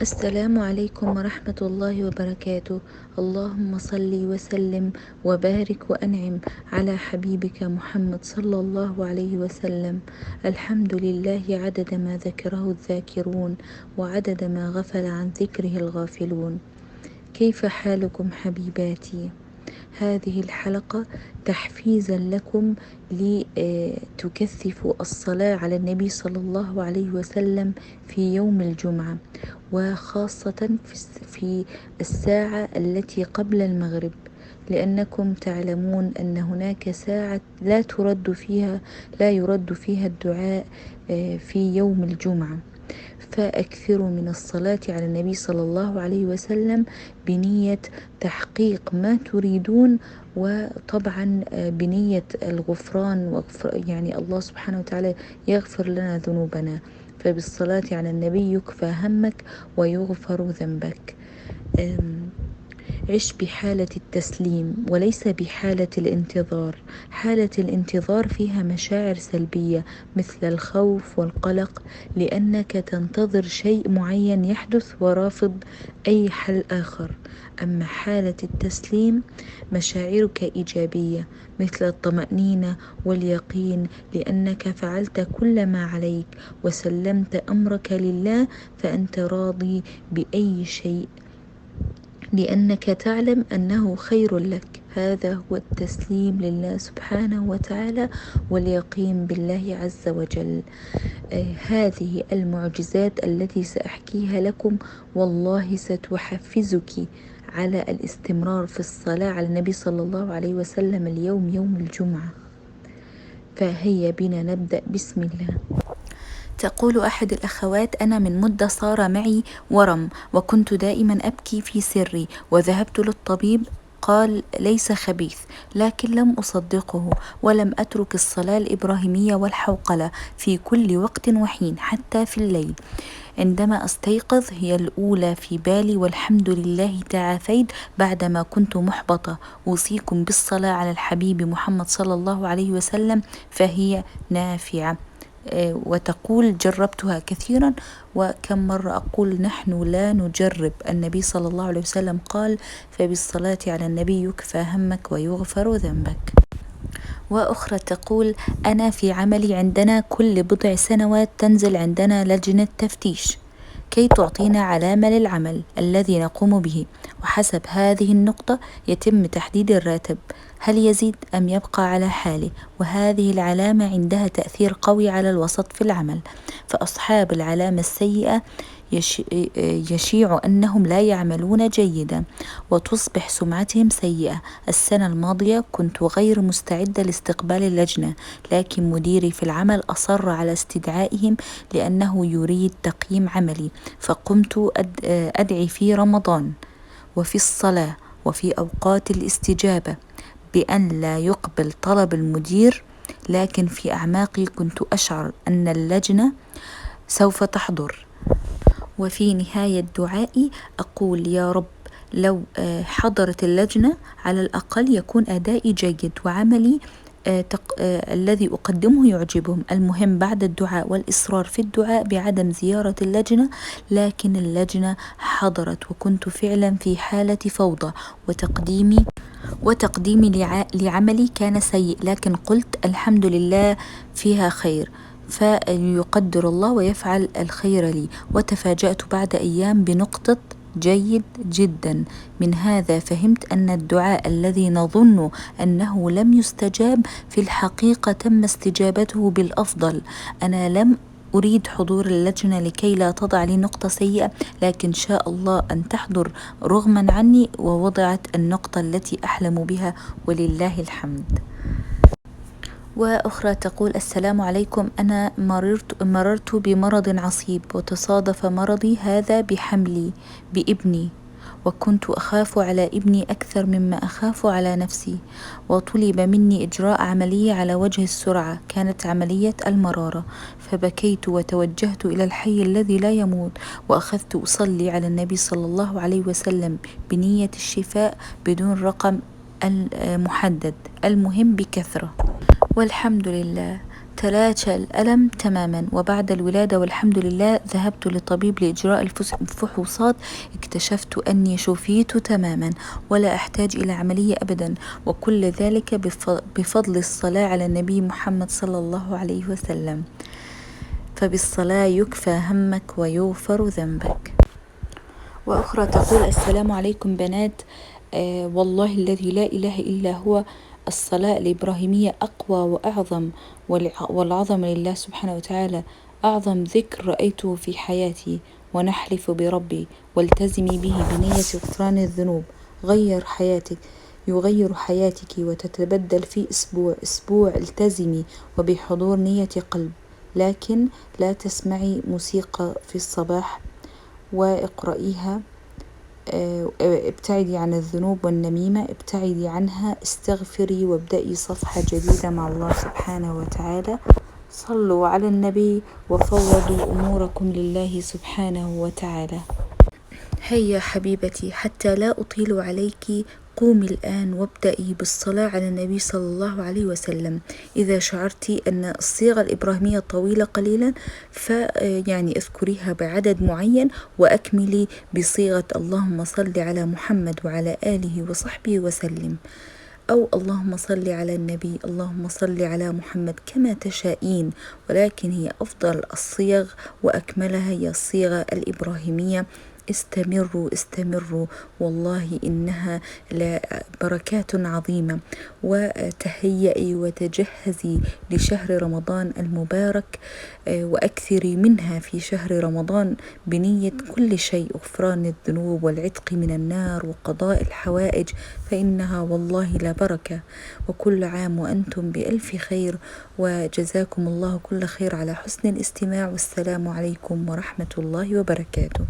السلام عليكم ورحمة الله وبركاته. اللهم صل وسلم وبارك وأنعم على حبيبك محمد صلى الله عليه وسلم. الحمد لله عدد ما ذكره الذاكرون وعدد ما غفل عن ذكره الغافلون. كيف حالكم حبيباتي؟ هذه الحلقة تحفيزا لكم لتكثفوا الصلاة على النبي صلى الله عليه وسلم في يوم الجمعة، وخاصة في الساعة التي قبل المغرب، لأنكم تعلمون أن هناك ساعة لا يرد فيها الدعاء في يوم الجمعة. فأكثروا من الصلاة على النبي صلى الله عليه وسلم بنية تحقيق ما تريدون، وطبعا بنية الغفران، يعني الله سبحانه وتعالى يغفر لنا ذنوبنا، فبالصلاة على النبي يكفى همك ويغفر ذنبك. عش بحالة التسليم وليس بحالة الانتظار. حالة الانتظار فيها مشاعر سلبية مثل الخوف والقلق، لأنك تنتظر شيء معين يحدث ورافض أي حل آخر. أما حالة التسليم مشاعرك إيجابية مثل الطمأنينة واليقين، لأنك فعلت كل ما عليك وسلمت أمرك لله، فأنت راضي بأي شيء لأنك تعلم أنه خير لك. هذا هو التسليم لله سبحانه وتعالى واليقين بالله عز وجل. هذه المعجزات التي سأحكيها لكم والله ستحفزك على الاستمرار في الصلاة على النبي صلى الله عليه وسلم اليوم يوم الجمعة. فهيا بنا نبدأ. بسم الله. تقول أحد الأخوات: أنا من مدة صار معي ورم، وكنت دائما أبكي في سري، وذهبت للطبيب قال ليس خبيث، لكن لم أصدقه، ولم أترك الصلاة الإبراهيمية والحوقلة في كل وقت وحين حتى في الليل. عندما أستيقظ هي الأولى في بالي، والحمد لله تعافيت بعدما كنت محبطة. أوصيكم بالصلاة على الحبيب محمد صلى الله عليه وسلم، فهي نافعة. وتقول: جربتها كثيرا. وكم مرة أقول نحن لا نجرب؟ النبي صلى الله عليه وسلم قال: فبالصلاة على النبي يكفى همك ويغفر ذنبك. وأخرى تقول: أنا في عملي عندنا كل بضع سنوات تنزل عندنا لجنة تفتيش كي تعطينا علامة للعمل الذي نقوم به، وحسب هذه النقطة يتم تحديد الراتب، هل يزيد أم يبقى على حاله. وهذه العلامة عندها تأثير قوي على الوسط في العمل، فأصحاب العلامة السيئة يشيع أنهم لا يعملون جيدا، وتصبح سمعتهم سيئة. السنة الماضية كنت غير مستعدة لاستقبال اللجنة، لكن مديري في العمل أصر على استدعائهم لأنه يريد تقييم عملي، فقمت أدعي في رمضان وفي الصلاة وفي أوقات الاستجابة بأن لا يقبل طلب المدير، لكن في أعماقي كنت أشعر أن اللجنة سوف تحضر. وفي نهاية دعائي أقول: يا رب، لو حضرت اللجنة على الأقل يكون أدائي جيد وعملي الذي أقدمه يعجبهم. المهم بعد الدعاء والإصرار في الدعاء بعدم زيارة اللجنة، لكن اللجنة حضرت، وكنت فعلا في حالة فوضى، وتقديمي لعملي كان سيء، لكن قلت الحمد لله فيها خير، فيقدر الله ويفعل الخير لي. وتفاجأت بعد أيام بنقطة: جيد جدا. من هذا فهمت أن الدعاء الذي نظن أنه لم يستجاب في الحقيقة تم استجابته بالأفضل. أنا لم أريد حضور اللجنة لكي لا تضع لي نقطة سيئة، لكن شاء الله أن تحضر رغما عني، ووضعت النقطة التي أحلم بها، ولله الحمد. وأخرى تقول: السلام عليكم، أنا مررت بمرض عصيب، وتصادف مرضي هذا بحملي بابني، وكنت أخاف على ابني أكثر مما أخاف على نفسي، وطلب مني إجراء عملية على وجه السرعة، كانت عملية المرارة، فبكيت وتوجهت إلى الحي الذي لا يموت، وأخذت أصلي على النبي صلى الله عليه وسلم بنية الشفاء بدون رقم المحدد، المهم بكثرة، والحمد لله. تلاشى الألم تماما. وبعد الولادة والحمد لله ذهبت لطبيب لإجراء الفحوصات، اكتشفت أني شفيت تماما ولا أحتاج إلى عملية أبدا، وكل ذلك بفضل الصلاة على النبي محمد صلى الله عليه وسلم. فبالصلاة يكفى همك ويغفر ذنبك. وأخرى تقول: السلام عليكم بنات، والله الذي لا إله إلا هو، الصلاة الإبراهيمية أقوى وأعظم، والعظم لله سبحانه وتعالى، أعظم ذكر رأيته في حياتي، ونحلف بربي والتزمي به بنية غفران الذنوب، يغير حياتك وتتبدل في أسبوع التزمي وبحضور نية قلب، لكن لا تسمعي موسيقى في الصباح واقرأيها. ابتعدي عن الذنوب والنميمة، ابتعدي عنها، استغفري وابدأي صفحة جديدة مع الله سبحانه وتعالى. صلوا على النبي وفوضوا أموركم لله سبحانه وتعالى. هيا حبيبتي، حتى لا أطيل عليك، قومي الآن وابدأي بالصلاة على النبي صلى الله عليه وسلم. إذا شعرتي أن الصيغة الإبراهيمية طويلة قليلا فيعني اذكريها بعدد معين، وأكملي بصيغة اللهم صل على محمد وعلى آله وصحبه وسلم، أو اللهم صل على النبي، اللهم صل على محمد، كما تشائين، ولكن هي أفضل الصيغ وأكملها هي الصيغة الإبراهيمية. استمروا والله إنها لبركات عظيمة. وتهيئي وتجهزي لشهر رمضان المبارك، وأكثري منها في شهر رمضان بنية كل شيء: غفران الذنوب والعتق من النار وقضاء الحوائج، فإنها والله لا بركة. وكل عام وأنتم بألف خير، وجزاكم الله كل خير على حسن الاستماع، والسلام عليكم ورحمة الله وبركاته.